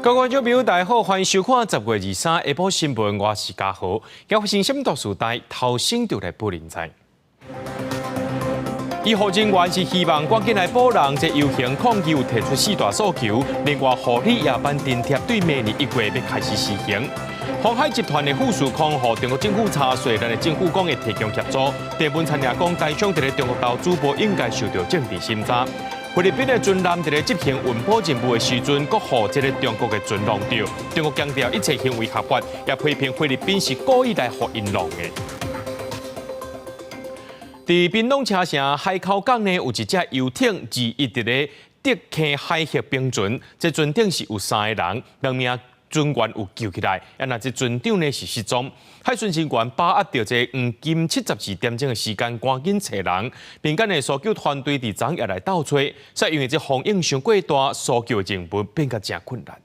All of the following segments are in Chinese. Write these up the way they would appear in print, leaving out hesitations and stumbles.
各位观众朋友，大家好，欢迎收看10月23下晡新闻，我是嘉豪。今发生什么大事代，头先就来报人知。医护人员是希望赶紧来保人，这游行抗议有提出4大诉求，另外护理夜班津贴对明年1月要开始实行。鸿海集团的副署控和中国政府查税，咱的政府讲会提供协助。地本产业讲，台商伫咧中国投资不应该受到政治审查。菲律宾的军舰伫咧执行运补任务的时阵，搁互这个中国的军弄到。中国强调一切行为合法，也批评菲律宾是故意来互因弄的。伫屏东车城海口港呢，有一只游艇211伫咧德坑海峡冰船，这船顶是有3个人，2名船员有救起来，那这船长呢是失踪。海巡人员把握到这黄金72点钟的时间，赶紧找人，并跟呢搜救团队伫昨夜来倒找，是因为这风影伤过大，搜救任务变甲真困难。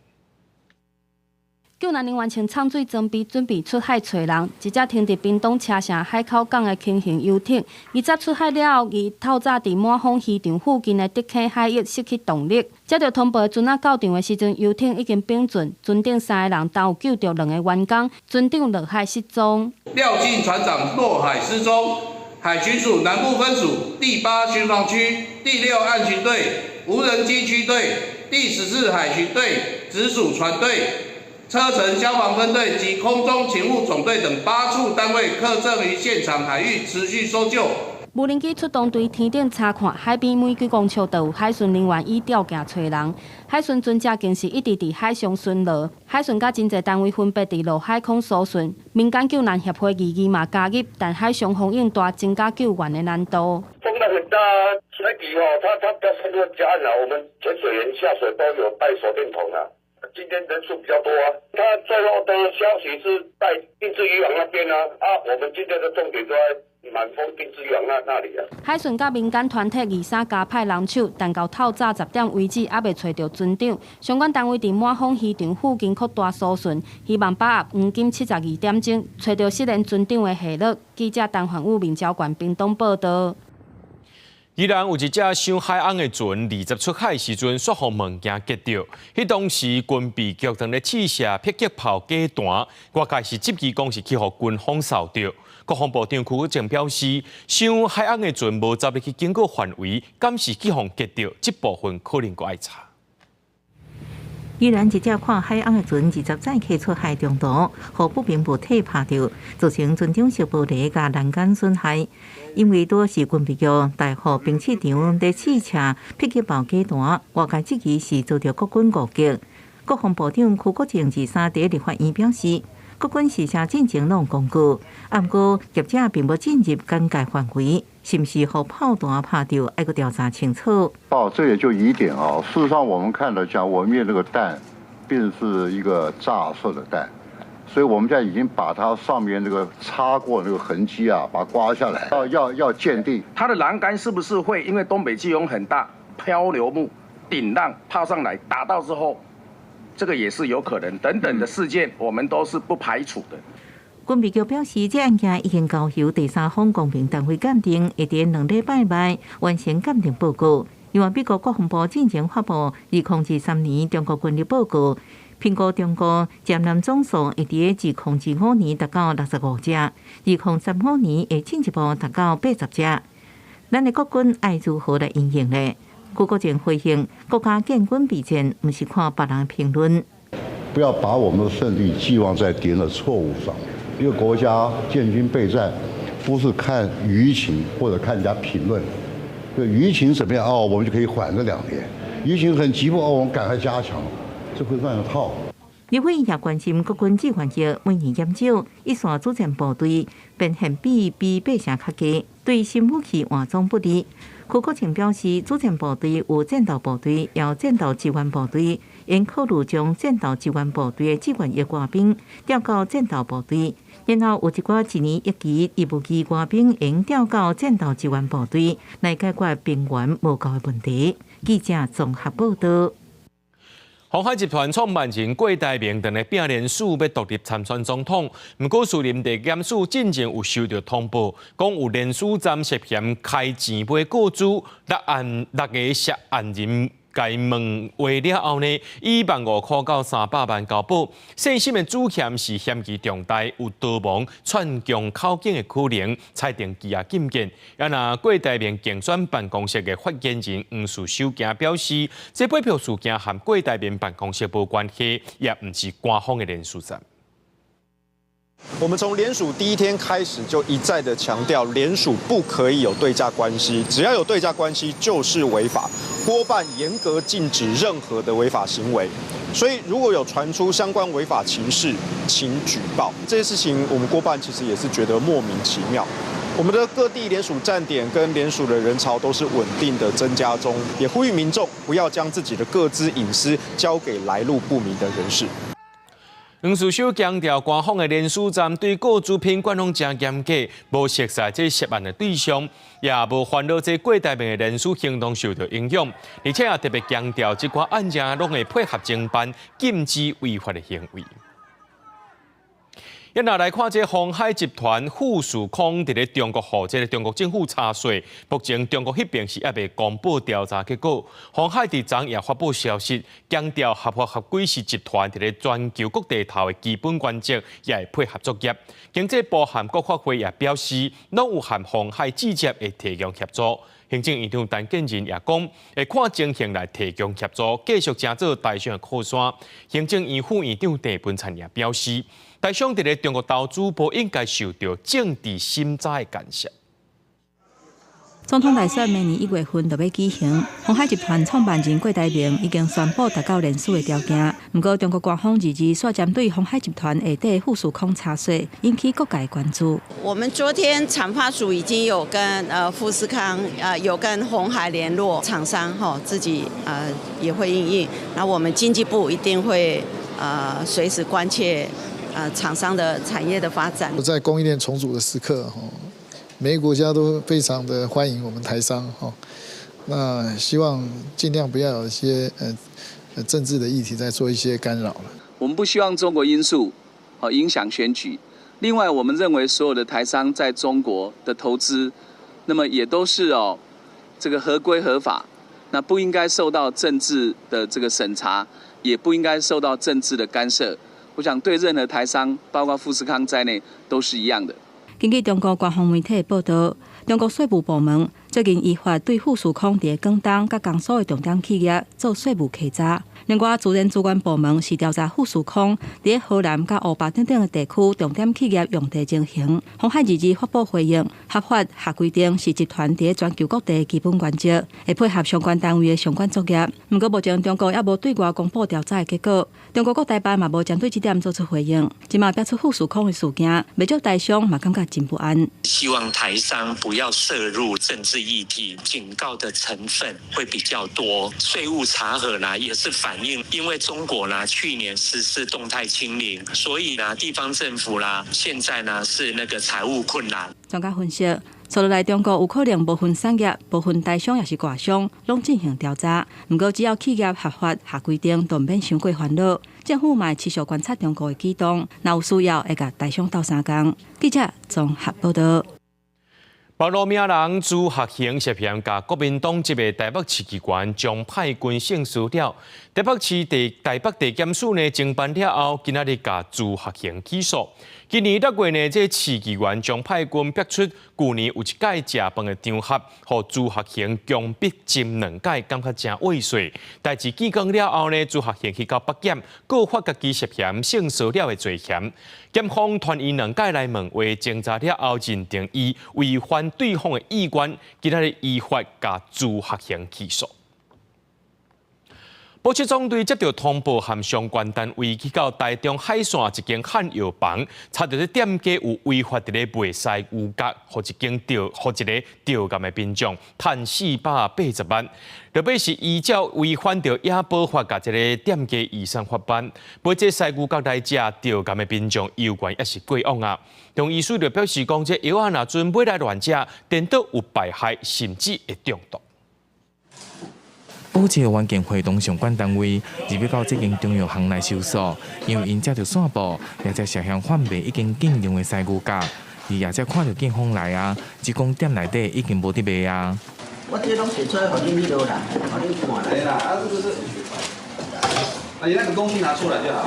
救难人员穿呛水装备，准备出海找人。一只停伫屏东车城海口港的轻型游艇，20出海了后，伊透早伫满风渔场附近的德坑海域失去动力。接到通报的船仔到场的时阵，游艇已经冰准，船顶3个人但有救到2个员工，船长落海失踪。廖进船长落海失踪，海巡署南部分署第8巡防区第6岸巡队无人机区队第14海巡队直属船队。车城消防分队及空中勤务总队等8处单位客正于现场海域持续搜救。无人机出动对天顶查看，海边每几公尺都有海巡人员以吊架找人。海巡船只更是一直伫海上巡逻，海巡甲真侪单位分别伫陆海空搜寻。民间救难协会义议嘛加入，但海上风影大，增加救援的难度。风浪很大，海底它比较深入夹岸我们潜水员下水都有带手电筒啊。今天人数比较多啊，他最后的消息是在定置渔网那边我们今天的重点都在满丰定置渔网那里啊。海巡甲民间团体23加派人手，但到透早10点为止，还未找到船长。相关单位伫满丰渔场附近扩大搜寻，希望把握黄金72点钟，找到失联船长的下落。记者陈焕武、面交管屏东报道。依然有一只上海岸的船，20出海时阵煞互物件击到。迄当时军备局正咧试射迫击炮假弹，外界是质疑讲是去互军方扫掉。国防部长邱正表示，上海岸的船无走入去经过范围，敢是去互击到，这部分可能阁爱查。依然一只看海岸的船20载开出海中途，互不明物体拍到，造成船长受暴力甲栏杆损害。因为多是军备局大河兵器场在试射迫击炮假弹，外界质疑是遭到国军误击。国防部长邱国正23在立法院表示，国军试射进前拢公告，不过业者并无进入尴尬范围。是不是和炮弹拍到？要个调查清楚。这也就疑点啊。事实上，我们看了讲，我们那个弹，并是一个炸射的弹，所以我们现在已经把它上面那个擦过那个痕迹把它刮下来，要鉴定它的栏杆是不是会因为东北季风很大，漂流木顶浪泡上来打到之后，这个也是有可能等等的事件，我们都是不排除的。军备局表示，这案件已经交由第三方公平单位鉴定，会在2礼拜内完成鉴定报告。因为美国国防部进前发布2023年中国军力报告，评估中国舰舰总数会在2025年达到65只，2035年会进一步达到80只。咱的国军爱如何来应用呢？邱国正回应：国家建军备战，不是看别人评论。不要把我们的胜利寄望在敌人的错误上。一个国家建军备战，不是看舆情或者看人家评论。舆情怎么样我们就可以缓个2年；舆情很急迫我们赶快加强，这会乱套。立法院也关心国军志愿役每年减少，一线作战部队变现比百姓较低，对新武器换装不利。邱国正表示，作战部队有战斗部队，也有战斗支援部队，应考虑将战斗支援部队的志愿役官兵调到战斗部队，然后有一寡1年1期义务役官兵应调到战斗支援部队，来解决兵源无够的问题。记者综合报道。鸿海集团创办人郭台铭等的并联署要独立参选总统，不过树林地检署进前有收到通报，讲有联署站涉嫌开钱买告资，6个涉案人该问话了后呢，以15000块到300万交保。细心的主嫌是嫌疑重大，有逃亡、串供口径的可能，裁定羁押禁见。也那郭台铭竞选办公室的发言人黄树修惊表示，这8票事件和郭台铭办公室无关系，也不是官方的连署战。我们从联署第一天开始就一再的强调，联署不可以有对价关系，只要有对价关系就是违法，郭办严格禁止任何的违法行为。所以如果有传出相关违法情事，请举报。这些事情我们郭办其实也是觉得莫名其妙。我们的各地联署站点跟联署的人潮都是稳定的增加中，也呼吁民众不要将自己的个资隐私交给来路不明的人士。黄树修强调，官方的联署站对各主品管拢真严格，无熟悉这涉案的对象，也无烦恼这郭台铭的联署行动受到影响，而且也特别强调，这款案件拢会配合侦办，禁止违法的行为。一拿来看，这鸿海集团富士康伫咧中国和这个中国政府查税，目前中国迄边是还未公布调查结果。鸿海伫昨也发布消息，强调合法合规是集团伫咧全球各地头的基本原则，也会配合作业。经济部和国发会也表示，拢有和鸿海直接会提供协助。行政院长陈建仁也讲，会看情形来提供协助，继续加做台商的靠山。行政院副院长郑文灿也表示，台商伫咧中国投资不应该受到政治心态的干涉。总统大选明年1月份就要举行，鸿海集团创办人郭台铭已经宣布达到联署的条件。不过，中国官方日线针对鸿海集团下底富士康查税，引起各界关注。我们昨天产发署已经有跟富士康有跟鸿海联络，厂商自己也会因应。那我们经济部一定会随时关切厂商的产业的发展。在供应链重组的时刻每个国家都非常的欢迎我们台商那希望尽量不要有一些政治的议题在做一些干扰。我们不希望中国因素影响选举。另外，我们认为所有的台商在中国的投资，那么也都是这个合规合法，那不应该受到政治的这个审查，也不应该受到政治的干涉。我想对任何台商，包括富士康在内，都是一样的。根据中国官方媒体报道，中国税务部门最近依法对富士康伫广东甲江苏的重点企业做税务稽查。另外，自然资源部门是调查富士康伫河南甲湖北等等的地区重点企业用地情形。鸿海日发布回应，合法合规定是集团伫全球各地基本原则，会配合相关单位的相关作业。不过，目前中国也无对外公布调查的结果。中国各台办嘛无针对这点做出回应。今嘛爆出富士康的事件，未少台商嘛感觉真不安。希望台商不要涉入政治议题，警告的成分会比较多。税务查核呢也是反映，因为中国呢去年实施动态清零，所以呢地方政府啦现在呢是那个财务困难。专家分析，所来中国有可能部分产业、部分台商也是外商，拢进行调查。不过只要企业合法合规定，都免伤过烦恼。政府嘛持续观察中国的举动，若有需要会甲台商斗相共。记者综合报道。北路名人朱学恒涉嫌甲国民党籍的台北市议员江派军性私了，台北市台北地检署呢侦办了后，今仔日甲朱学恒起诉。今年6月呢，这市议员江派军逼出去年有一届食饭的场合，互朱学恒强逼斟2届，感觉真畏缩。代志记讲了后呢，朱学恒去到北检告发家己涉嫌性骚扰的罪嫌。检方传伊2届来问话，侦查了后认定伊违反对方的意愿，今仔日依法甲朱学恒起诉。保七总队接到通报，和相关单位去到台中海线一间汉药房，查到店家有违法伫咧卖西牛角，互一个钓竿的民众赚480万。特别是依照违反着野保法，甲这个店家移送法办，买这西牛角来食钓竿的民众有关也是过往啊。中医师就表示讲，这药啊若准买来乱食，颠倒有败害，甚至会中毒。保持环境活动相关单位入要到这间中药行来收束，因为因接到线报，也在涉嫌贩卖已经禁用的西牛角，而也在看到警方来啊，只讲店内底已经无得卖啊。我这拢写出来，给你迄落啦，给你看来。啦，啊，这个是，你那个东西拿出来就好。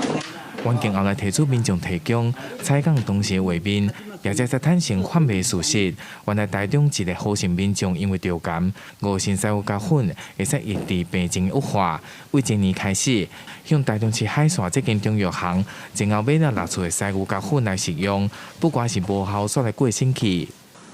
环境后来提出民众提供采讲当时的画面，也才产生反卖事实。原来台中一个好心民众因为着感5星西瓜粉会使抑制病情恶化，为今年开始向台中市海线这间中药行前后买了6出的西瓜粉来食用，不管是无效煞来过身去。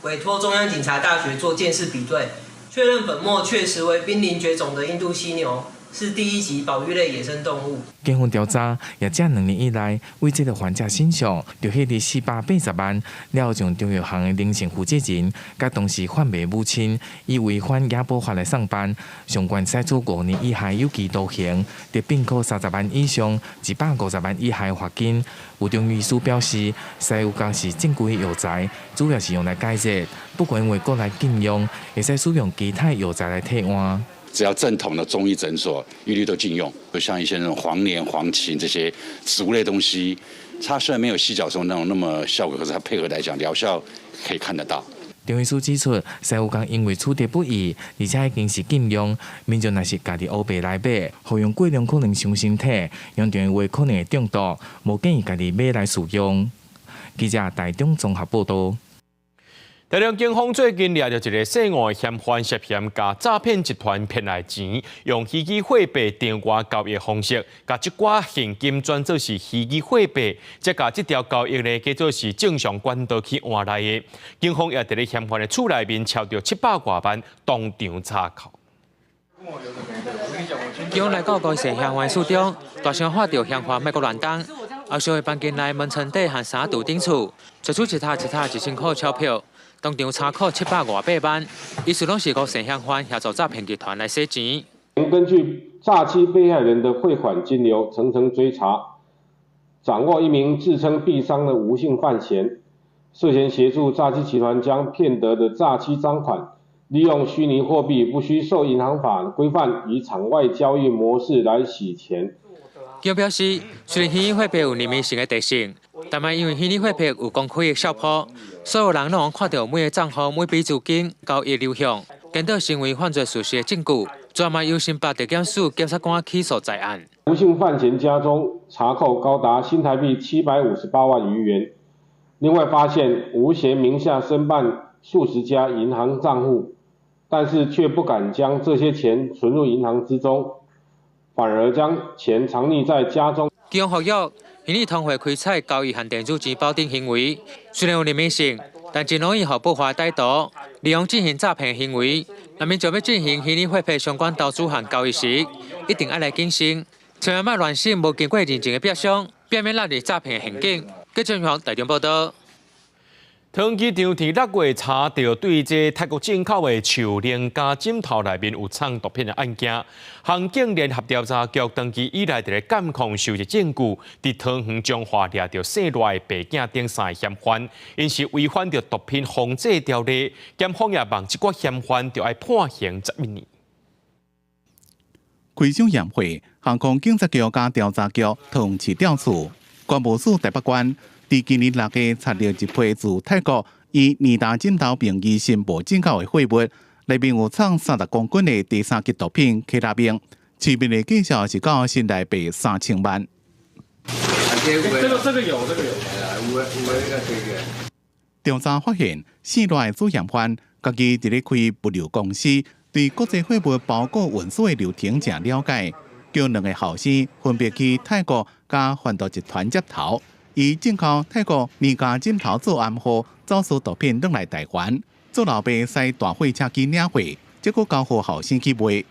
委托中央警察大学做鉴识比对，确认粉末确实为濒临绝种的印度犀牛。是第1级保育类野生动物。警方调查，也这2年以来，为这个患者身上，就迄日480万，了将中药行的零售负责人，甲当时贩卖母亲，以违反野保法来上班，上悬使处5年以下有期徒刑，得并科30万以上150万以下罚金。有中医师表示，西柚柑是正规药材，主要是用来解热，不管因为过来禁用，会使使用其他药材来替换。只要正统的中医诊所，一律都禁用。就像一些那种黄连、黄芩这些植物类东西，它虽然没有犀角松那么效果，可是它配合来讲，疗效可以看得到。中医师指出，西柚柑因为处理不易，而且已经是禁用，民众若是家己乌白来买，服用过量可能伤身体，用电话可能会中毒，无建议家己买来使用。记者台中综合报道。台中警方最近抓到一个涉外嫌犯，涉嫌甲诈骗集团骗来钱，用虚拟货币电话交易方式，甲一寡现金转做是虚拟货币，再甲这条交易呢，叫做是正常管道去换来的。警方也伫咧嫌犯的厝内面抄到700多万，当场查扣。警方来到该县嫌犯厝中，大声喊着嫌犯莫阁乱动，后续的房间内门床底和3堵顶厝，取出一沓1000块钞票。当场查扣728万，意思拢是由涉嫌犯协助诈骗集团来洗钱。根据诈欺被害人的汇款金流层层追查，掌握一名自称币商的吴姓犯嫌，涉嫌协助诈欺集团将骗得的诈欺赃款，利用虚拟货币不需受银行法规范以场外交易模式来洗钱。警表示，虽然虚拟货币有匿名性的特性，但嘛因为虚拟货币有公开的效果，所有人拢能看到每个账户、每笔资金、交易流向，见到成为犯罪事实的证据，专嘛由新北地检署检察官起诉在案。吴姓犯嫌家中查扣高达新台币758万余元，另外发现吴嫌名下申办数十家银行账户，但是却不敢将这些钱存入银行之中，反而将钱藏匿在家中。警方呼吁，虚拟通货开采交易和电子钱包等行为，虽然有匿名性，但真容易被不法歹徒利用进行诈骗行为。人民就要进行虚拟货币相关投资和交易时，一定要来谨慎，千万莫乱信无经过认证的表商，避免落入诈骗的陷阱。记者从台中报道。汤机场伫6月查到对这泰国进口的树莲加枕头内面有藏毒品的案件，航警联合调查局长期以来伫咧监控收集证据，伫桃园彰化抓到涉内白镜等3个嫌犯，因是违反着毒品防治条例，检方也望即个嫌犯就要判刑11年。开箱验会，航空警察局加调查局桃园市调处关务署台北关。伫今年6月查到一批自泰国以尼达枕头名义申报进口的货物，内面有藏30公斤的第3级毒品K他命，市面的计价是到新台币3000万。这个有。调查发现，市内主嫌犯家己伫咧开物流公司，对国际货物包裹运输的流程正了解，叫2个后生分别去泰国甲贩毒集团接头。以进口泰国尼加枕头做暗号，走私毒品转来台湾，做老爸使大货车去领货，结果交互后生去卖。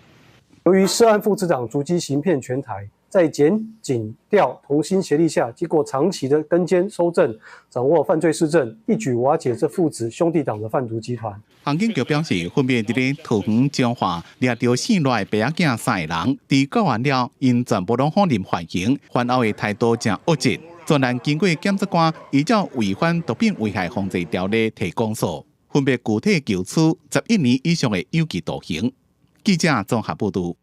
由于涉案副次长逐机行骗全台，在检警调同心协力下，经过长期的跟监搜证，掌握犯罪事证，一举瓦解这父子兄弟党的贩毒集团。航警局表示，分别伫咧桃园、彰化抓到市内白仔囝3个人，伫告完了，因全部拢放任缓刑，犯后的态度正恶劣。专案经过检察官依照违反毒品危害防治条例提公诉，分别具体求处11年以上的有期徒刑。记者综合报道。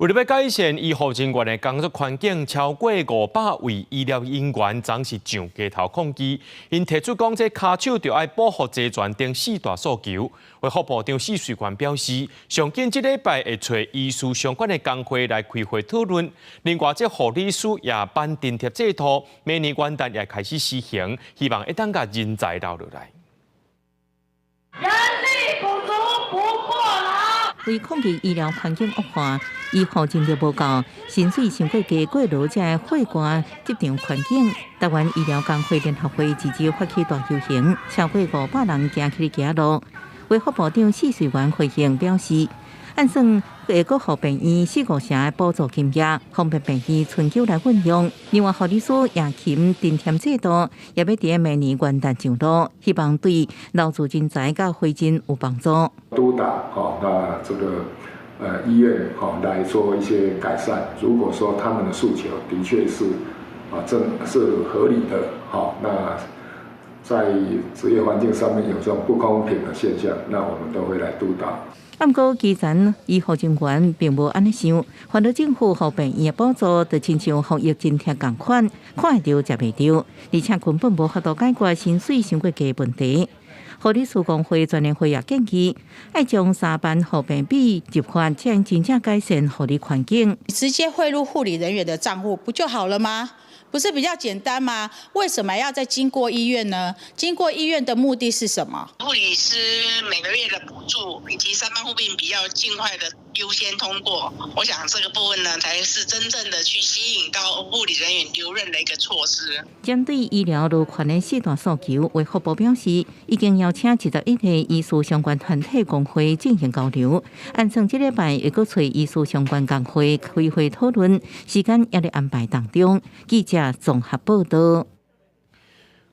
为了要改善医护人员的工作环境，超过500位医疗人员总是上街头抗议。因提出讲，这骹手就要保护齐全等4大诉求。卫福部长许水源表示，上紧这礼拜会找医师相关的工会来开会讨论。另外，这护理师夜班津贴制度，明年元旦也开始施行，希望会当甲人才留落来。人力不足不过劳。为抗击医疗环境恶化，医护人力不够，薪水上过低过劳者的血汗职场环境。台湾医疗工会联合会支持发起大游行，超过500人行起街路。卫福部长许水源回应表示，按算会阁予病院4、5成的补助金额，方便病院春秋来运用。另外，护理师夜勤津贴制度也要伫明年元旦上路，希望对留住人才甲回诊有帮助。督导那这个医院来做一些改善。如果说他们的诉求的确是是合理的，那在职业环境上面有这种不公平的现象，那我们都会来督导。不过，基层医护人员并无安尼想，反正政府予病院的补助，就亲像防疫津贴同款，看得到食袂到，而且根本无法度解决薪水上过低问题。护理师工会专联会也建议，要将3班护病比入法，才能真正改善护理环境。直接汇入护理人员的账户，不就好了吗？不是比较简单吗？为什么要再经过医院呢？经过医院的目的是什么？护理师每个月的补助以及3班护病比要尽快的优先通过。我想这个部分呢，才是真正的去吸引到护理人员留任的一个措施。针对医疗路权的4大诉求，卫福部表示，已经邀请71个医师相关团体工会进行交流，按算这礼拜会阁找医师相关工会开会讨论，时间也在安排当中。记者综合报道。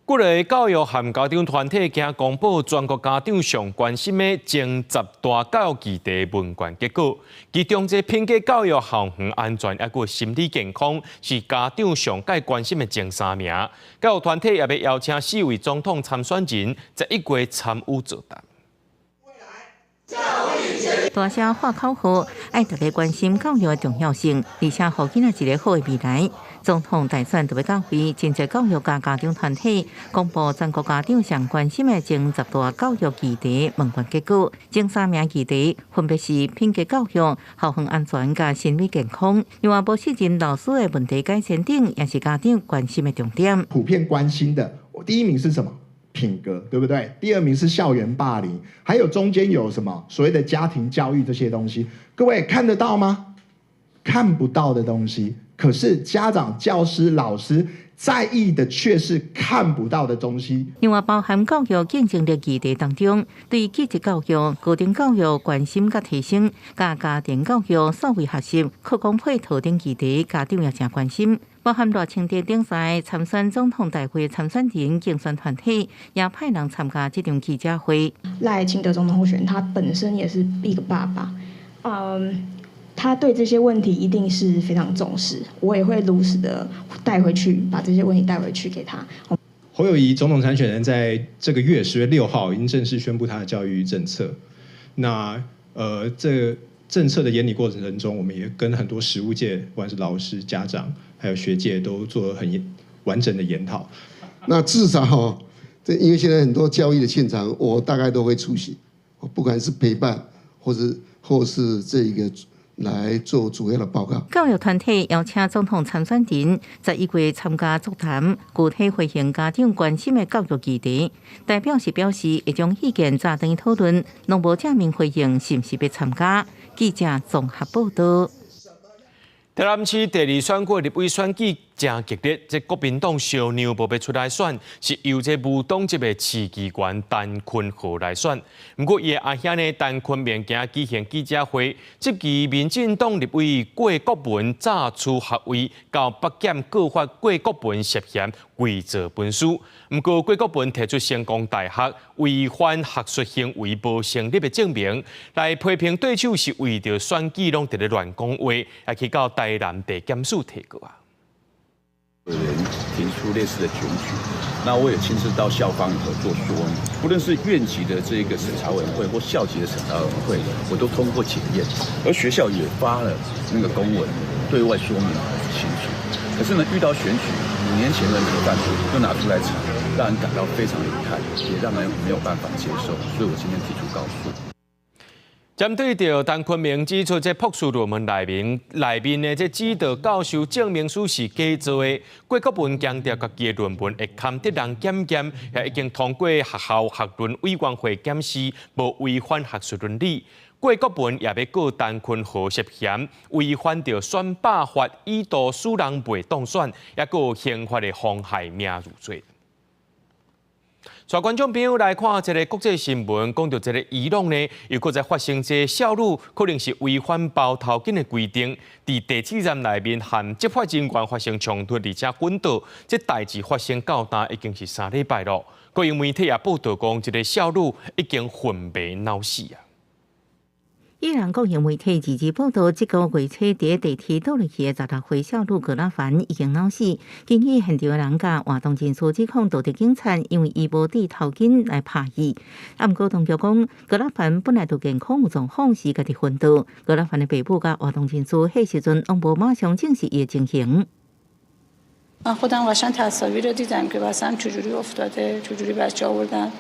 几个教育和家长团体今公布全国家长上关心的前10大教育议题问卷结果，其中这评价教育校园安全也过心理健康是家长上界关心的前3名。教育团体也要邀请4位总统参选人在1月参与作答。大声喊口号，爱大家关心教育的重要性，而且互囡仔一个好的未来。总统大选特别教会真侪教育家家长团体公布全国家长上关心的前10大教育议题问卷结果，前3名议题分别是品格教育、校园安全甲心理健康。另外，无适任老师的问题改善等，也是家长关心的重点。普遍关心的，第1名是什么？品格，对不对？第2名是校园霸凌，还有中间有什么所谓的家庭教育这些东西，各位看得到吗？看不到的东西，可是家长、教师、老师在意的却是看不到的东西。另外，包含教育竞争力议题当中，对技职教育、高等教育关心甲提升，甲家庭教育、数位学习、课纲配套等议题，家长也真关心。包含热清地顶赛参选总统大会参选人竞选团体，也派人参加这场记者会。赖清德总统候选人，他本身也是一个爸爸，他对这些问题一定是非常重视，我也会如实的带回去，把这些问题带回去给他。侯友宜总统参选人在这个月10月6号已经正式宣布他的教育政策。那这政策的研拟过程中，我们也跟很多实务界，不管是老师、家长还有学界，都做了很完整的研讨。那至少因为现在很多教育的现场，我大概都会出席，不管是陪伴或是这个来做主要的报告。教育团体邀请总统参选人在1月参加座谈，具体回应家长关心的教育议题。代表是表示会将意见早等讨论，拢无正面回应是不是要参加。记者综合报道。台南市第2选区立委选举真激烈，这国民党小牛无要出来选，是由这无党籍的市议员陈坤豪来选。不过，伊的阿兄呢，陈坤面今举行记者会，接期民进党立委郭国文早出学位，到北检告发郭国文涉嫌伪造文书。不过，郭国文提出成功大学违反学术行为无成立的证明，来批评对手是为着选举拢伫咧乱讲话，也去到台南地检署提过啊。提出类似的检举。那我也亲自到校方里头做说明，不论是院级的这个审查委员会或校级的审查委员会，我都通过检验，而学校也发了那个公文对外说明很清楚。可是呢，遇到选举5年前的那个犯罪又拿出来查，让人感到非常遗憾，也让人没有办法接受，所以我今天提出告诉。针对着陈昆明指出，这朴素论文内面的这指导教授证明书是假造的。郭国文强调，家己的论文会堪得人检验，也已经通过学校学论委员会检视，无违反学术伦理。郭国文也要告陈坤豪涉嫌违反着选罢法，以导使人袂当选，也告刑法的妨害名誉罪。带观众朋友来看一个国际新闻，讲到这个伊朗呢，又搁在发生一个少女可能是违反包头巾的规定，伫地铁站内面和执法人员发生冲突，而且昏倒。这代志发生到今已经是3礼拜了。国营媒体也报道讲，这个少女已经昏迷脑死啊。伊朗国营媒体日前报道，这个月初伫地铁倒落去的16岁少女格拉凡已经脑死。经过现场的人甲活动人士指控道德警察因为伊无戴头巾来拍伊。不过当局讲，格拉凡本来就健康有状况，是家己昏倒。格拉凡的爸母甲活动人士迄时阵拢无马上证实伊的情形。خودم قشنگ تصاویر رو دیدم که مثلا چجوری افتاده چجوری بچه آوردن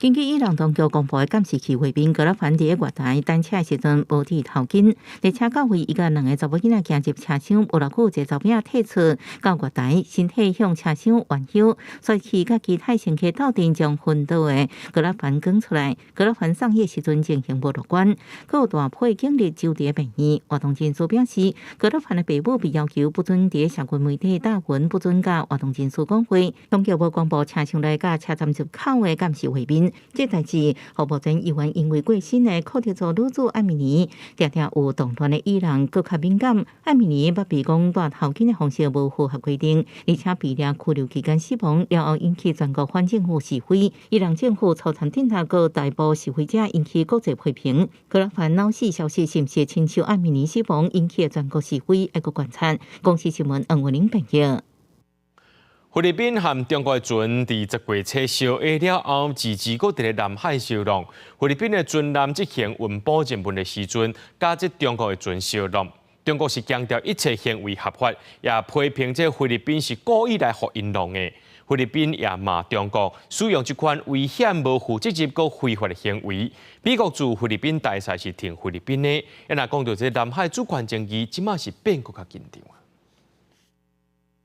根据伊朗当局公布的监视器画面，格拉凡伫月台等车时阵无戴头巾，列车到位，伊甲2个查某囡仔行入车厢，无偌久，一个查某退出到月台，身体向车厢弯腰，甩气甲其他乘客斗阵，将昏倒的格拉凡扛出来。格拉凡送医时阵情形无乐观，佮有大批警力就伫病院。活动人士表示，格拉凡的爸母被要求不准伫社群媒体打文，不准甲活动人士讲话。当局无公布车厢内甲车站入口的监视画面。这代志，互目前议员因为过身的科特族女子艾米尼，常常有动乱的伊朗更较敏感。艾米尼捌被讲戴头巾的方式无符合规定，而且被抓拘留期间死亡，了后引起全国反政府示威。伊朗政府操残顶头个逮捕示威者，引起国际批评。格拉凡脑死消息是毋是亲像艾米尼死亡引起全国示威，还佫观察。公司新闻黄文玲报道。菲律宾和中国的船伫10月初烧下了后，自治搁伫咧南海烧浪。菲律宾的船舰执行运补进门的时阵，加即中国的船烧浪。中国是强调一切行为合法，也批评这菲律宾是故意来互因弄的。菲律宾也骂中国使用这款危险、无负责任、佮非法的行为。美国驻菲律宾大使是挺菲律宾的，也若讲到这南海主权争议，即马是变搁较紧张。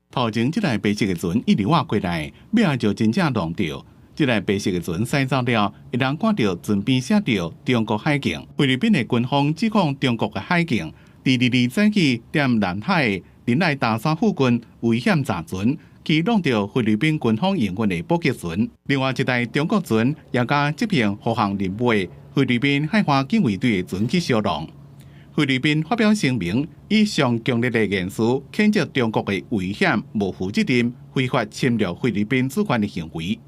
头前即台白色的船一直划过来，尾仔就真正弄着。即台白色的船驶走了，会当看到船边写着中国海警。菲律宾的军方指控中国的海警伫22早起踮南海林内大山附近危险砸船，去弄着菲律宾军方营运的补给船。另外一台中国船也甲执行护航任务的菲律宾海岸警卫队的船去烧浪。菲律宾发表声明，以上强烈的言辞谴责中国的危险、无负责任、非法侵略菲律宾主权的行为。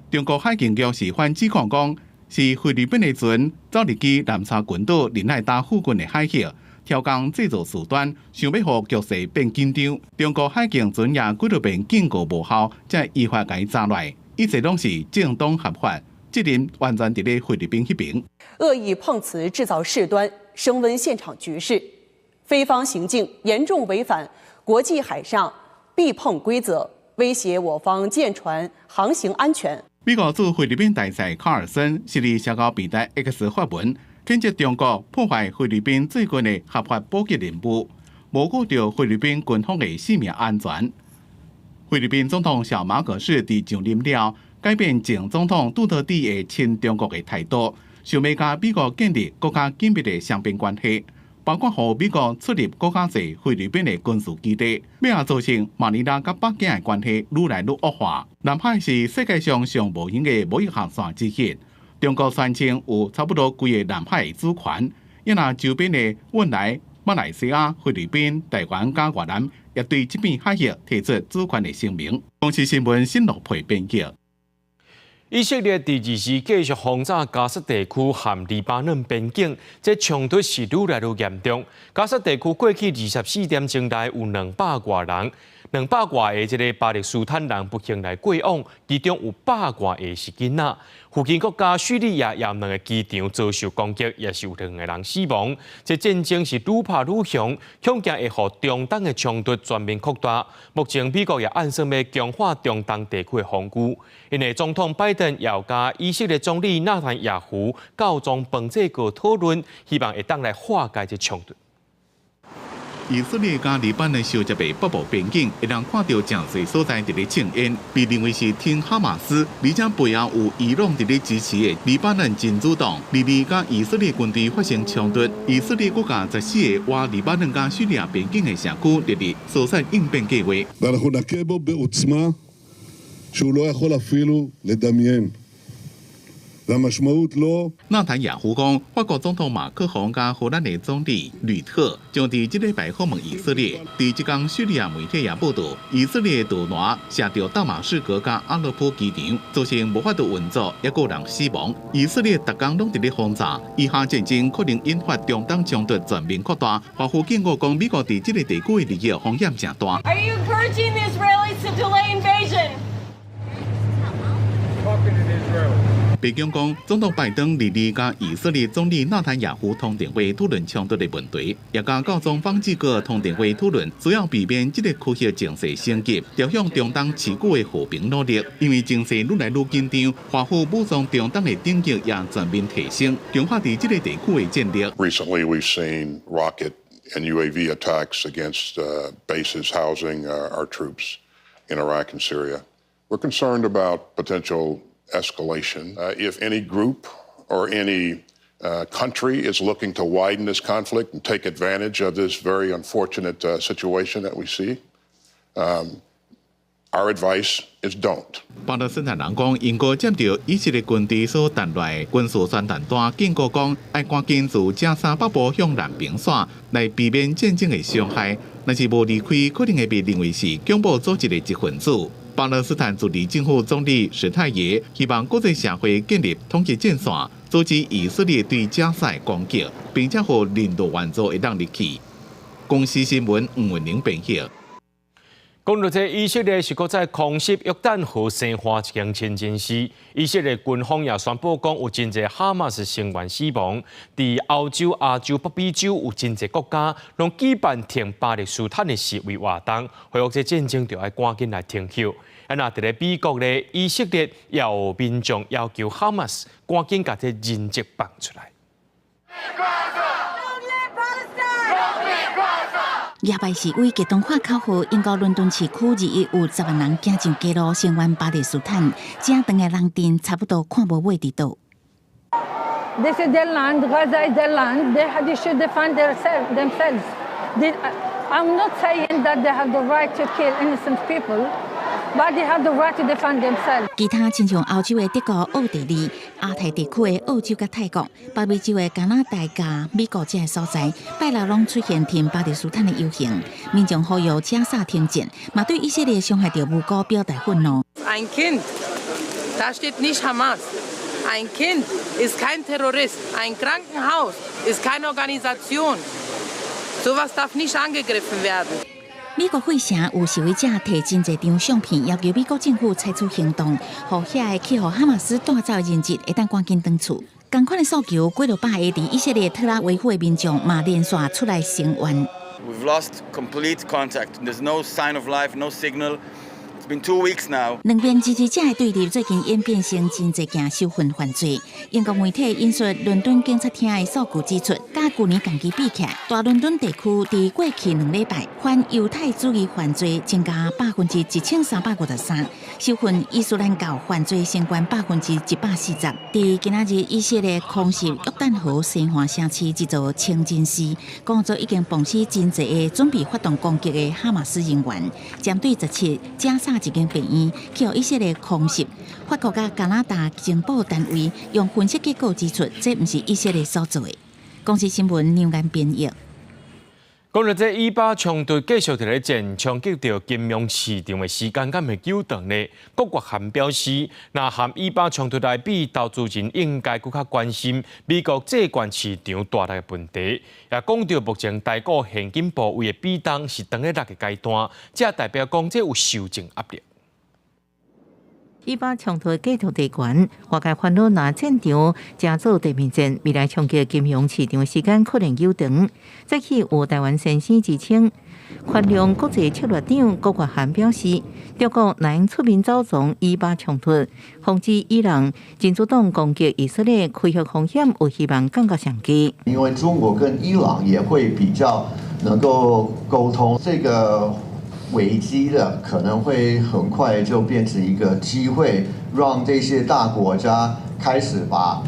中国海警局是反指控讲，是菲律宾的船走入去南沙群岛仁爱岛附近的海域，挑工制造事端，想要让局势变紧张。中国海警船也几多遍警告无效，才依法甲伊抓来，一切拢是正当合法，责任完全伫咧菲律宾迄边。恶意碰瓷制造事端，升温现场局势，菲方行径严重违反国际海上避碰规则，威胁我方舰船航行安全。美国驻菲律宾大使卡尔森12社交平台 X 发文，谴责中国破坏菲律宾最近的合法补给任务，无顾到菲律宾军方的性命安全。菲律宾总统小马可仕伫上任了，改变前总统杜特地的亲中国的态度。想要甲美国建立更加紧密的双边关系，包括和美国出入更加侪菲律宾的军事基地，要造成马尼拉甲北京的关系愈来愈恶化。南海是世界上上无形的贸易航线之一，中国宣称有差不多规个南海主权，也若周边的汶莱、马来西亚、菲律宾、台湾甲越南也对这片海域提出主权的声明。公司新闻新罗配编辑。以色列第2次继续轰炸加沙地区和黎巴嫩边境，这冲突是愈来愈严重。加沙地区过去24点钟内有200多人， 200多个这个巴勒斯坦人不幸来过往，其中有100多个是囡仔。附近国家叙利亚也2个机场遭受攻击，也是有2个人死亡。这战争是愈拍愈凶，恐惊会互中东的冲突全面扩大。目前美国也暗算要强化中东地区的防御，因为总统拜登也加以色列总理纳坦雅胡教宗本这个讨论，希望会当来化解这冲突。以色列加黎巴嫩相接的北部边境，会让看到真侪所在伫咧庆烟，被认为是挺哈马斯，而且背后有伊朗伫咧支持的黎巴嫩真主党，日加以色列军队发生冲突，以色列国家14个挖黎巴嫩加叙利亚边境的社区日日搜索应变计划。ואנחנו נכה בו בעוצמה שהוא לא יכול אפילו לדמיין. 纳坦雅胡讲，法国总统马克宏加荷兰的总理吕特将伫这礼拜访问以色列。伫这间叙利亚媒体也报道，以色列导弹射到大马士革加阿勒颇机场，造成无法度运作，也有人死亡。以色列逐天拢伫咧轰炸，以下战争可能引发中东冲突全面扩大。华府警告讲，美国伫这个地区的利益风险正大。Are you encouraging the Israelis to delay invasion? Talking in Israel. 北京讲，总统拜登日甲以色列总理纳坦雅胡通电话讨论冲突的问题，也甲教宗方济各通电话讨论，主要避免这个区域情势升级，朝向中东持久的和平努力。因为情势愈来愈紧张，华府武装中东的等级也全面提升，强化伫这个地区的战力。Recently, we've seen rocket and UAV attacks against bases housing our troops in Iraq and Syria. We're concerned about potential escalation. If any group or any country is looking to widen this conflict and take advantage of this very unfortunate situation that we see, our advice is don't. 巴勒斯坦人讲，英国接到以色列军队所传来军事宣传单，警告讲，要赶紧自加沙北部向南平线，来避免战争的伤害。若是无离开，可能会被认为是恐怖组织的一份子。巴勒斯坦驻地政府总理史泰耶希望国际社会建立统一战线，阻止以色列对加沙的攻击，并且让人道援助会当入去。公司新闻吴文玲编译。讲到这，以色列是搁在空袭约旦河生化一件前件事。以色列军方也宣布讲，有真侪哈马斯成员死亡。伫欧洲、亚洲、北美洲有真侪国家，拢举办挺巴勒斯坦的示威活动，恢复这战争就要赶紧来停休。那伫咧美国咧，以色列也有民众要求哈马斯赶紧把这人质放出来。亚拜示威激动化口号，英国伦敦市区日有10万人行上街路声援巴勒斯坦，正长的人阵差不多看无尾伫倒。This is their land. Gaza is their land. They should defend themselves. I'm not saying that they have the right to kill innocent people, but they have the right to defend themselves. 其他亲像欧洲的德国、奥地利、亚太地区的澳洲甲泰国、北美洲的加拿大甲美国这些所在，拜六拢出现挺巴勒斯坦的游行，民众呼吁加沙停战，嘛对以色列伤害到无辜表达愤怒。Ein Kind, da steht nicht Hamas. Ein Kind ist kein Terrorist. Ein Krankenhaus ist keine Organisation. Sowas darf nicht angegriffen werden. 美国费城有示威者摕真侪张相片，要求美国政府采取行动，让遐个去互哈马斯带走的人质会当赶紧返厝。同款的诉求，几落百个伫以色列特拉维夫的民众嘛连续出来声援。We've lost complete contact. There's no sign of life, no signal. It's been 2 weeks now. 两边支持者的对立最近演变成真侪件受训犯罪。英国媒体引述伦敦警察厅的数据指出，甲去年同期比起来，大伦敦地区伫过去2礼拜反犹太主义犯罪增加1353%，受训伊斯兰教犯罪升关140%。伫今仔日，以色列空袭约旦河西岸城市一座清真寺，讲做已经绑死真侪个准备发动攻击的哈马斯人员，针对17加沙一间病院，去互以色列空袭。法国甲加拿大情报单位用分析结果指出，这毋是以色列所做的。公司新闻两岸编译。讲到这以巴冲突继续伫咧战，冲击到金融市场的时间敢会久长呢？郭国涵表示，若含以巴冲突来比，投资人应该更较关心美国债券市场大力的问题。也讲到目前台股现金部位的比重是当咧落个阶段，这代表讲这有修正压力。以巴冲突继续地悬，外界烦恼若战场加做地面战，未来冲击金融市场的时间可能悠长。再起有台湾先生之称，宽容国际策略长郭国涵表示，中国难出面走从以巴冲突，防止伊朗真主党攻击以色列，开核风险有希望降到上低。因为中国跟伊朗也会比较能够沟通，这个危机的可能会很快就变成一个机会，让这些大国家开始把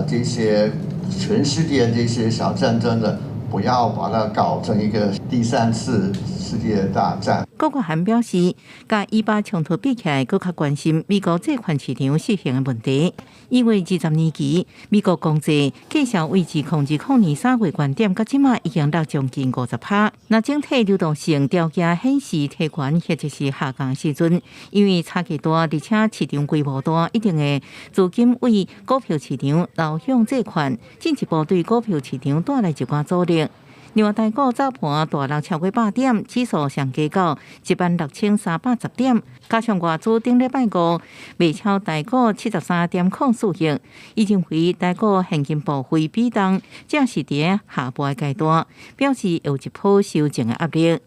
这些全世界这些小战争的，不要把它搞成一个第3次世界大战。郭国涵表示，甲以巴冲突比起来，更较关心美国债券市场失衡的问题。因为20年期，美国公债继续维持控制去年3月高点，到即马已经落将近50%。那整体流动性条件显示提悬或者是下降时阵，因为差价大，而且市场规模大，一定的资金为股票市场流向债券，进一步对股票市场带来一寡阻力。另外，台股早盘大落超过100点，指数上加到16310点，加上外资顶礼拜五卖超台股73.04亿，已经为台股现金部位比重，正是伫下波阶段，表示有一波修正的压力。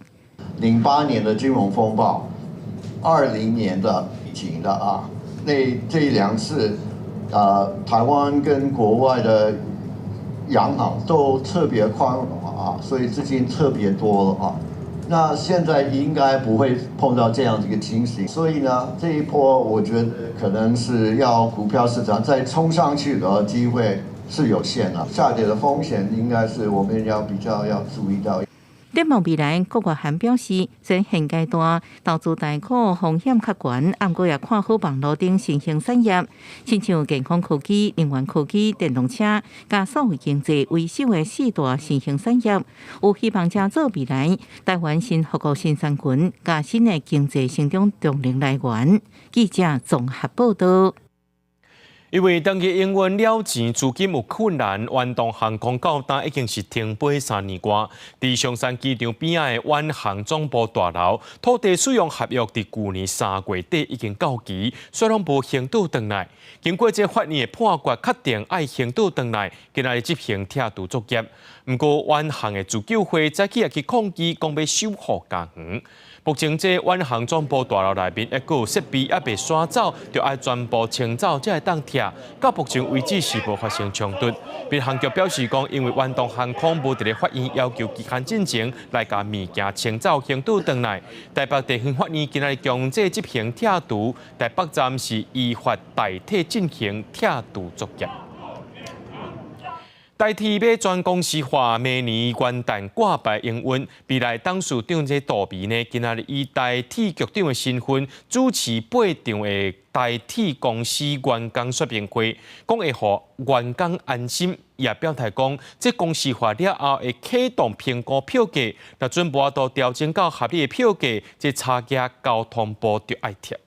08年的金融风暴，20年的疫情的这2次，台湾跟国外的央行都特别宽容所以资金特别多了那现在应该不会碰到这样的一个情形，所以呢，这一波我觉得可能是要股票市场再冲上去的机会是有限的，下跌的风险应该是我们要比较要注意到。展望未来，郭国涵表示，虽现阶段投资台股风险较悬，不过也看好网络顶新兴产业，亲像健康科技、能源科技、电动车、加数位经济为首的4大新兴产业，有希望加做未来台湾新复国新三群，加新的经济成长动力来源。记者综合报道。因为当日营运了钱资金有困难，远东航空到今已经是停飞3年多。伫松山机场边仔的远航总部大楼，土地使用合约伫去年3月底已经到期，虽然无行倒转来。经过这法院的判决，确定爱行倒转来，今仔日执行拆除作业。不过远航的自救会早起也去抗议，讲要修复家园。目前这远航总部大楼内面还有设备还未刷走，就要全部清走才会当拆。到目前为止是无发生冲突。民航局表示讲，因为远东航空无伫咧法院要求期限进前来甲物件清走行倒转来。台北地方法院今日强制执行拆除，台北站是依法代替进行拆除作业。代替要全公司化，明年元旦挂牌营运。未来董事长这杜比呢，今仔日以代替局长的身份主持8场的代替公司员工说明会，讲会互员工安心。也表态讲，这公司化了后会启动评估票价，若准无到调整到合理的票价，这差价交通部就爱贴。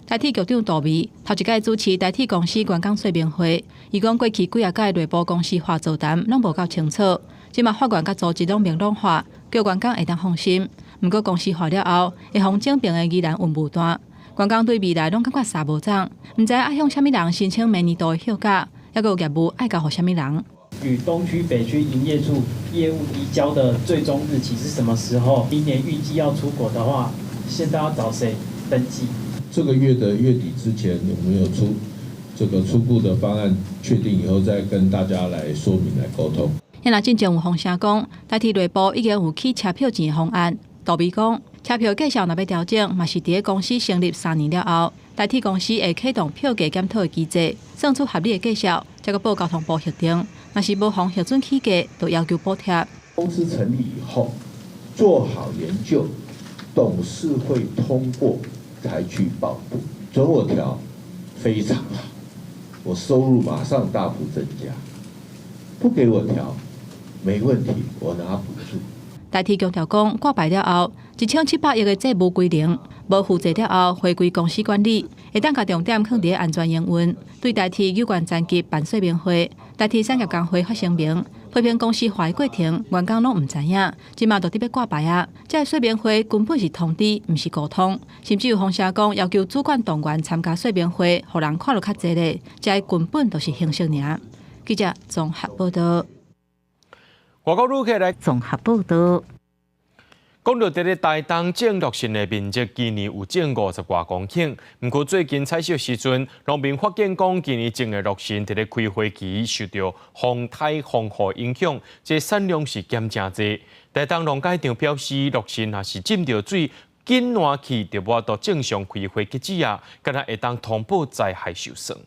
代替局长杜美头一届主持代替公司员工说明会，伊讲过去几啊届内部公司化座谈拢无够清楚，即马法院甲组织拢明朗化，叫员工会当放心。毋过公司化了后，会防正平的依然云雾弹，员工对未来拢感觉啥无涨，毋知爱向啥物人申请明年度的休假，抑个有业务爱交互啥物人。与东区、北区营业处业务移交的最终日期是什么时候？明年预计要出国的话，现在要找谁登记？这个月的月底之前，我们有出这个初步的方案，确定以后再跟大家来说明、来沟通。现在进前有风声讲，代替内部已经有起车票钱的方案。杜美讲，车票价格若要调整，嘛是伫公司成立3年了后，代替公司会启动票价检讨的机制，算出合理的价格，再个报交通部核定。若是无符核准起价，就要求补贴。公司成立以后，做好研究，董事会通过。才去报补，准我调非常好，我收入马上大幅增加。不给我调，没问题，我拿补助。代替强调讲，挂牌了后，1700亿的债务归零，无负债了后回归公司管理，会当甲重点放伫安全营运。对代替有关残疾办说明会，代替产业工会发声明，批评公司化的过程，员工拢唔知影，即马就伫要挂牌啊！这说明会根本是通知，唔是沟通，甚至有风声讲要求主管动员参加说明会，互人看落较济咧，这根本就是形式尔。记者综合报道。外国旅客来综合报道。讲到伫咧台东种绿荇的面积，今年有种50多公顷。不过最近采收时阵，农民发现讲，今年种的绿荇伫咧开花期受到风台风雨影响，这产量是减真济。台东农改场表示，绿荇若是浸着水，紧烂去就无到正常开花结籽啊，敢若会当通报灾害受损。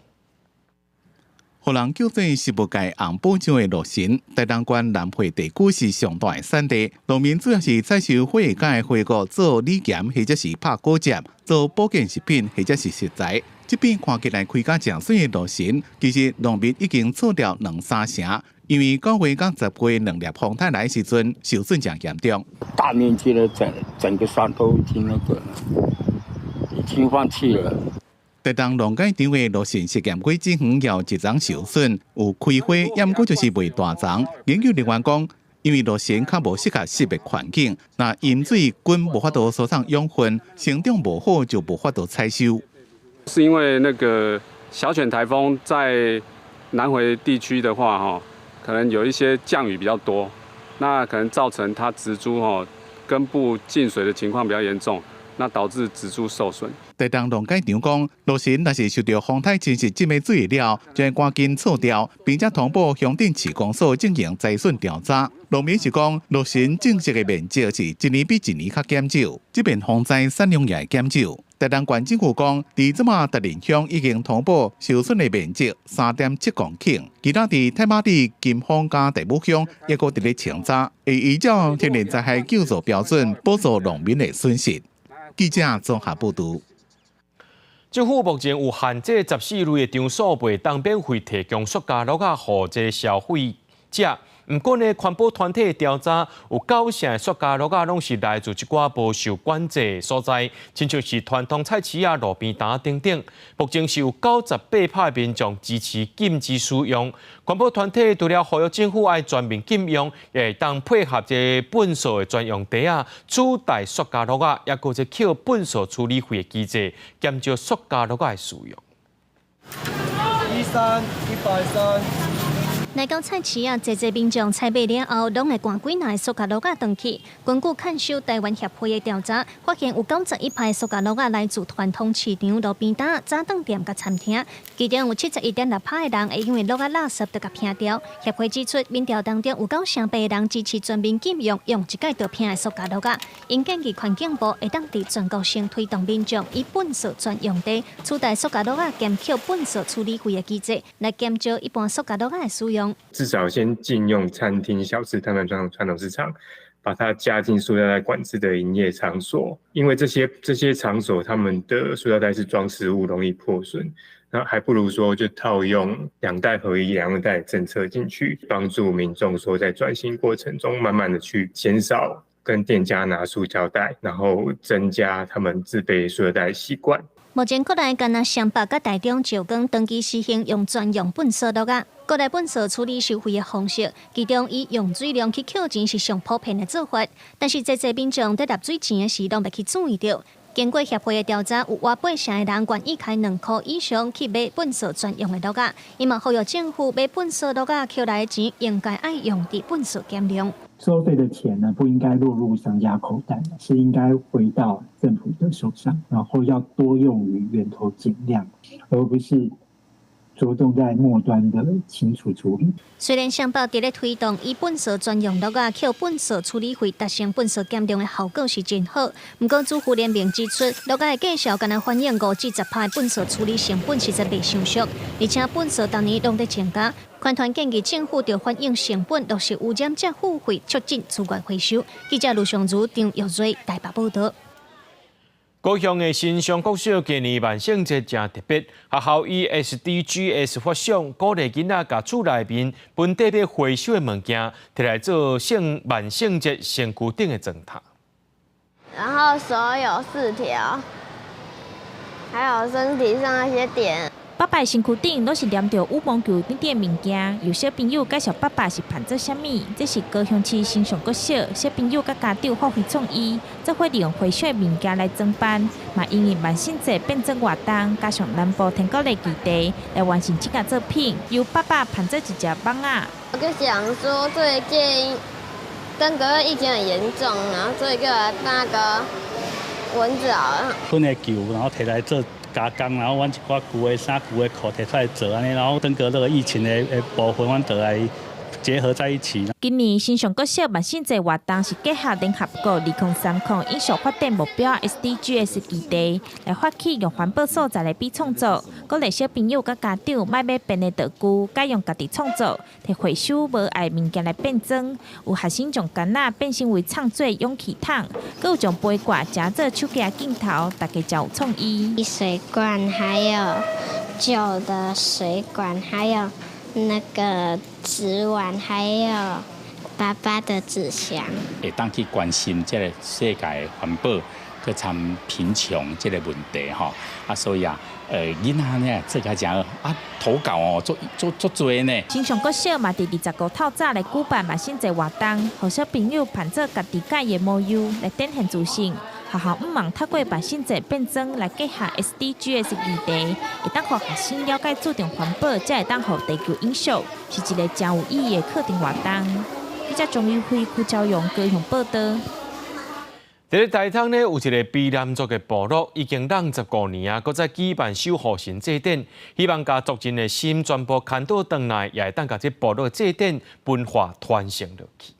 互人叫做食物界红宝石的绿荇，台东县南汇地区是上大的产地。农民主要是采收花叶间的花果做礼咸，或者是拍果汁，做保健食品，或者是食材。这边看起来开甲正水的绿荇，其实农民已经做掉2-3成，因为9月到10月2粒风台来的时阵，受损真严重。大面积的整个山都已经已经放弃了。台东农改场的绿荇实验果子园要一丛受损，有开花，也毋过就是未大丛。研究人员讲，因为绿荇较无适合湿的环境，那饮水均无法度收藏养分，成长无好就无法度采收。是因为那个小犬台风在南回地区的话，可能有一些降雨比较多，那可能造成它植株根部进水的情况比较严重，那导致植株受损。台东农改场讲，绿荇若是受到风台侵蚀浸的水了，就会赶紧撤掉，并且通报乡镇市公所进行灾损调查。农民是讲，绿荇种植的面积是一年比一年较减少，这边风灾产量也会减少。台东县政府讲，伫即马达林乡已经通报受损的面积3.7公顷，其他伫太马地、金峰甲大武乡也搁伫咧清查，会依照天然灾害救助标准补助农民的损失。记者综合报道。政府目前有限制14类的场所袂当免费提供塑胶袋啊，予这消费者。不过呢，环保团体调查有9成的塑胶袋啊，拢是来自一寡无受管制的所在，亲像是传统菜市啊、路边摊等等。目前是有98%民众支持禁止使用。环保团体除了呼吁政府爱全面禁用，也会当配合这粪扫的专用袋啊，取代塑胶袋啊，也搁一扣粪扫处理费的机制，减少塑胶袋的使用。130。来到菜市啊，侪民众采买了后，拢会赶几袋塑胶袋回去。根据看守台湾协会的调查，发现有91%塑胶袋来自传统市场、路边摊、早顿店甲餐厅，其中有71.6%的人会因为垃圾就甲撇掉。协会指出，民调当中有9成8的人支持全面禁用一届就撇的塑胶袋。因建议环境部会当伫全国性推动民众以粪扫专用袋取代塑胶袋，减扣粪扫处理费的机制，来减少一般塑胶袋的使用。至少先禁用餐厅、小吃摊贩传统市场，把它加进塑料袋管制的营业场所，因为这些场所他们的塑料袋是装食物，容易破损，那还不如说就套用2袋合一、2用袋政策进去，帮助民众说在转型过程中慢慢的去减少跟店家拿塑胶袋，然后增加他们自备塑料袋的习惯。目前国内敢若双北甲台中、石冈登记实行用专用粪扫袋啊。国内粪扫处理收费的方式，其中以用水量去扣钱是上普遍的做法，但是侪民众在纳水钱的时拢袂去注意到。经过协会的调查，有逾8成的人愿意开2块以上去买粪扫专用的袋，伊嘛呼吁政府买粪扫袋扣来的钱，应该爱用伫粪扫减量。收费的钱呢，不应该落入商家口袋，是应该回到政府的手上，然后要多用于源头减量，而不是着重在末端的清除处理。虽然双北伫咧推动以粪扫专用袋扣粪扫处理费，达成粪扫减量的效果是真好。不过，主妇联盟指出，袋的介绍敢若反映50%的粪扫处理成本实在未上俗，而且粪扫当年拢在增加。团团建议政府要反映成本，落实污染者付费，促进资源回收。记者卢尚如、张玉瑞台北报道。高雄的新上国小今年万圣节正特别，学校以 SDGs 发想，鼓励囡仔甲厝内面本地要回收的物件，摕来做万圣节身躯顶的装饰。然后手有4条，还有身体上那些点。爸爸的身躯顶都是黏着羽毛球等等物件，有小朋友介绍爸爸是扮做啥物，这是高雄市新上国小小朋友甲家长发挥创意，则会利用回收的物件来装扮，嘛因应万圣节变装活动，加上南部天国的基地来完成这件作品，由爸爸扮做一只蠓仔。我就想说，最近登革热疫情很严重，然后所以就来那个蚊子好了。喷的球，然后摕来做加工，然后阮一寡旧的衫、旧的裤摕出来做安尼，然后登革热疫情的部分，阮就来结合在一起。今年新上国小万圣节活动是结合联合国2030因素发展目标 SDGs 基地，来发起用环保素材来比创作，鼓励小朋友甲家长莫买便的道具，改用家己创作，摕回收无爱物件来变装。有学生将柑仔变成为创做勇气桶，佮有将杯挂夹做手机镜头，大家真有创意。水罐，还有旧的水管，还有那个纸碗，还有爸爸的纸箱，会当去关心这个世界的环保，去参贫穷这个问题吼。所以囡仔呢，这个讲投稿哦，做多呢。新上国小嘛，伫25透早来举办万圣节活动，互小朋友扮做家己介意的模样来展现自信。学校毋忙透过万圣节变装来结合 SDGs 基地，会当互学生了解注重环保，才会当互地球影响，是一个真有意义的课程活动。记者钟宇辉、邱朝阳高雄报道。在台东呢，有一个卑南族的部落，已经65年啊，搁在举办守护神祭典，希望把族人的心全部牵倒转来，也会当把这部落的祭典文化传承落去。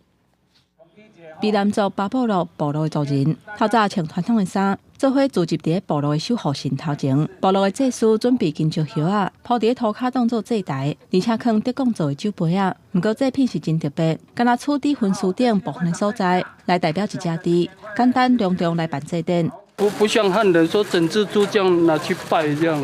卑南族巴布洛部落的族人，透早穿传统的衫，做伙聚集伫部落的守护神头前。部落的祭司准备金石叶啊，铺伫涂骹当做祭台，而且放德广做的酒杯啊。不过祭品是真特别，敢若厝底分树顶部分的所在，来代表一只猪，简单隆重来办祭典。不像汉人说整只猪这样拿去拜这样，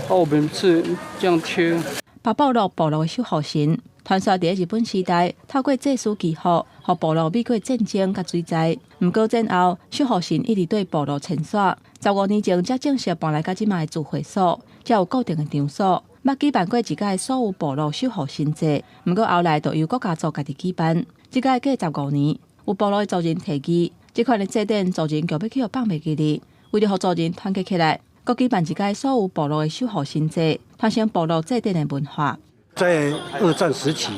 我们是这样切。巴布洛部落的守护神。传说伫日本时代，透过祭祀祈福，互部落避过战争甲水灾。不过战后，守护神一直对部落牵线。15年前才正式搬来到即卖的聚会所，才有固定的场所。捌举办过一届所有部落守护神节，不过后来就由各家族家己举办。即届过15年，有部落的族人提议，即款的祭典族人就要去放袂记哩。为了互族人团结起来，各举办一届所有部落的守护神节，传承部落祭典的文化。在2战时期，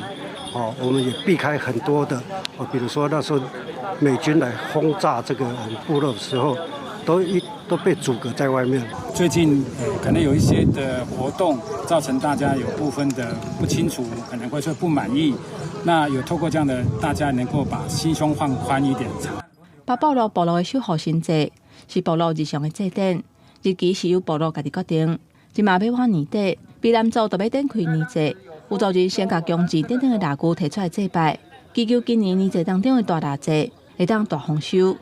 我们也避开很多的，比如说那时候美军来轰炸这个部落的时候，都被阻隔在外面。最近可能有一些的活动，造成大家有部分的不清楚，可能会说不满意。那有透过这样的，大家能够把心胸放宽一点。巴布洛部落的守护神节是部落日常的祭典，日期是由部落家己决定。即马要往年底，卑南族就要展开年节。有族人先甲弓箭等等的蜡具摕出来祭拜，祈求今年年节当中的大蜡节会当大丰收。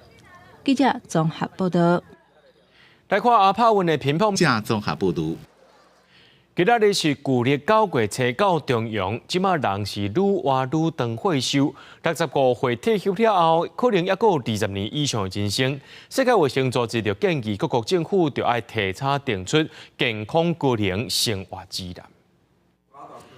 记者综合报道。来看阿帕运的乒乓。加综合报道。今仔日是旧历9月初9重阳，即马人是愈活愈长岁寿，65岁退休了后，可能还阁有20年以上的人生。世界卫生组织就建议各国政府就要提早定出健康均衡生活指南。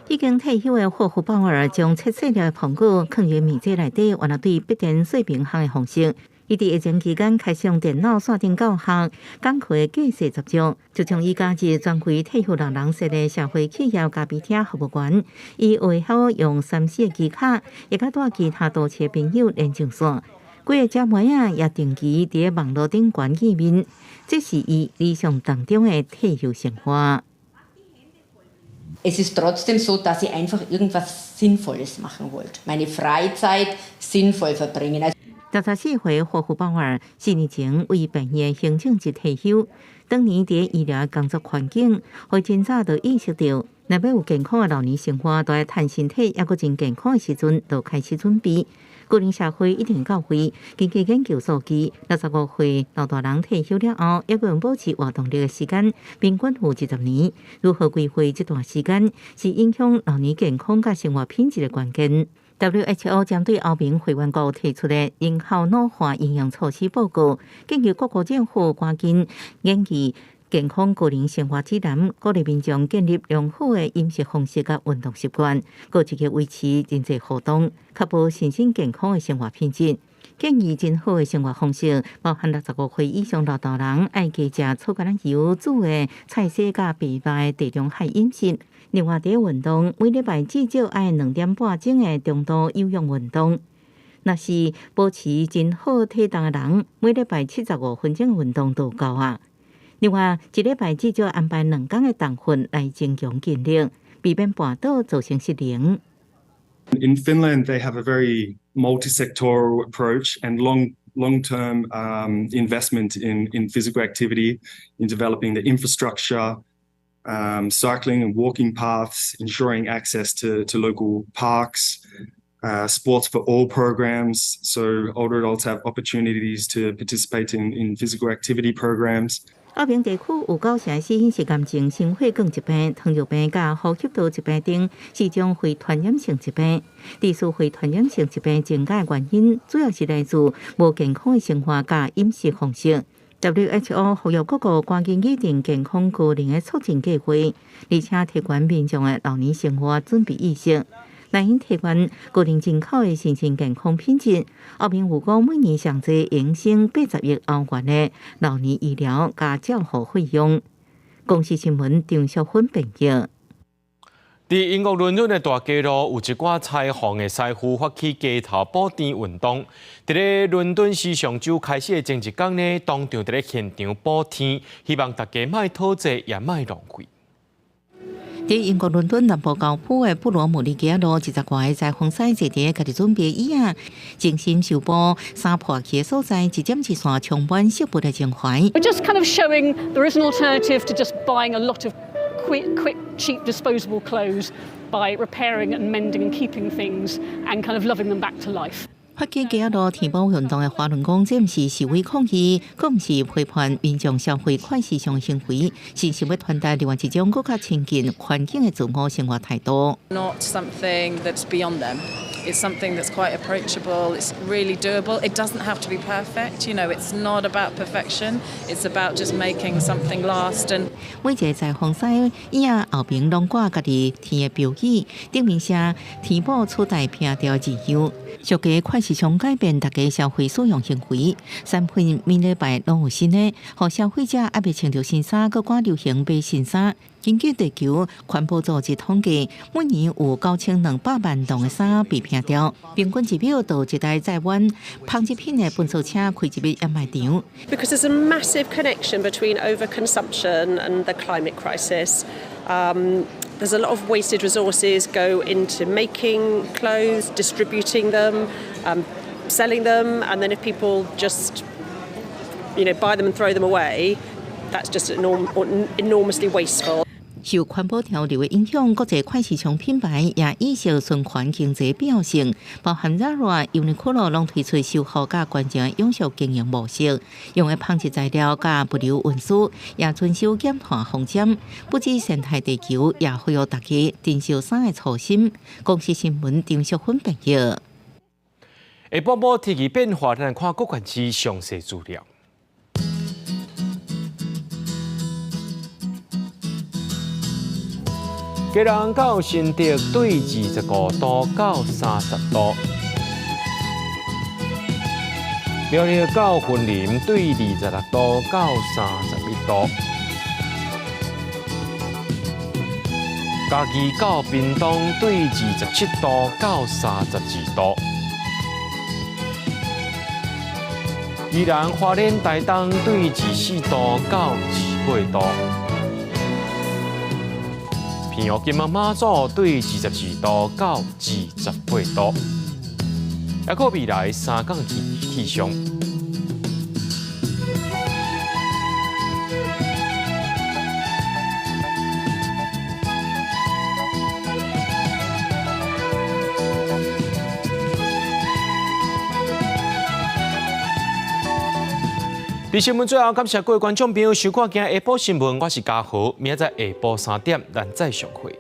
已经退休的霍夫鲍尔将切细条的苹果放入面剂内底，原来对必电水平衡的方式。伊伫疫情期间开始用电脑线顶教学，讲课的计时十章，就将伊加入专为退休老人设的社会企业咖啡厅服务员。伊会晓用3C 的机卡，也甲带其他都市朋友连上线。几个姐妹啊也定期伫网络顶管见面，这是伊理想当中的退休生活。Es ist trotzdem so, dass ich einfach irgendwas Sinnvolles machen wollte. Meine Freizeit sinnvoll verbringen. 64岁霍夫鲍尔4年前为病院行政职退休，当年伫医疗工作环境，会真早就意识到，若要有健康的老年生活，都要趁身体还阁真健康的时阵，就开始准备。高龄社会一定到位。根据研究数据，65岁老大人退休了后，要能保持活动力的时间平均有20年。如何规划这段时间，是影响老年健康和生活品质的关键。WHO 针对欧盟会员国提出的人口老化营养措施报告，建议各国政府赶紧研究健康个人生活指南，鼓励民众建立良好的饮食方式和运动习惯，各积极维持人际互动，确保身心健康的生活品质。建议真好的生活方式，包含65岁以上老大人爱加吃粗橄榄油煮的菜色和白饭的地中海饮食。另外，第一运动每礼拜至少爱2点半钟的中度有氧运动。若是保持真好体重的人，每礼拜75分钟的运动就够啊。另外，一礼拜至少安排2天的重训来增强筋力，避免绊倒造成失灵。In Finland, they have a very multi-sectoral approach and long-term investment in physical activity, in developing the infrastructure, cycling and walking paths, ensuring access to local parks, sports for all programs, so older adults have opportunities to participate in physical activity programs. 澳明地区有9成是因是癌症、心血管疾病、糖尿病和呼吸道疾病等4种非传染性疾病。第四非传染性疾病增加的原因，主要是来自无健康的生活和饮食方式。WHO 呼吁各国赶紧拟定健康个人的促进计划，而且提高民众的老年生活准备意识。来因提高个人人口的身心健康品质。澳明有讲每年上济营生80亿欧元的老年医疗加照护费用。公司新闻张淑芬报道。在英国伦敦的大街路，有一寡彩虹的师傅发起街头补甜运动。在咧伦敦时尚周开始的前一天呢，当场在咧现场补甜，希望大家莫讨债也莫浪费。在英国伦敦南部高铺的布罗姆利街路，10外个裁缝师坐伫家己准备椅啊，精心修补三破去的所在，一点一线充满惜物的情怀。We're just kind of showing there is an alternative to just buying a lot of quick, cheap, disposable clothes by repairing and mending and keeping things and kind of loving them back to life. 发起街路填补运动的华伦讲，这毋是示威抗议，更毋是批判民众消费快时尚行为，是想要传达另外一种更加亲近环境的自我生活态度。Not something that's beyond them. It's something that's quite approachable. It's really doable. It doesn't have to be perfect. You know, it's not about perfection. It's about just making something last. And 每一个裁缝师伊啊后边拢挂家己填的标语，顶面写填补取代拼掉自由。小家快时尚改变大家消费使用行为，产品每礼拜拢有新的，互消费者还未穿着新衫，搁赶流行买新衫。根据地球环保组织统计，每年有9200万吨的衫被拼掉，平均一秒到一台载满纺织品的分数车开一日燕麦场。Because there's a massive connection between overconsumption and the climate crisis. There's a lot of wasted resources go into making clothes, distributing them, selling them, and then if people just, buy them and throw them away, that's just enormously wasteful. 受环保潮流的影响，国际快时尚品牌也意识循环经济必要性，包含 Zara、Uniqlo 拢推出修复甲关键永续经营模式，用的纺织材料甲物流运输也遵守减碳方针，不止生态地球，也呼吁大家珍惜衫的初心。公司新闻张淑芬报道。下晡晡天气变化，咱来看各县市详细资料。基隆到新竹对25度到30度，苗栗到云林对26度到31度，嘉义到屏东对27度到32度，宜兰花莲台东对24度到28度。平湖金门马祖对22度到28度，还有未来3天气象。伫新闻最后，感谢各位观众朋友收看今日下晡新闻，我是嘉豪，明仔载下晡3点咱再相会。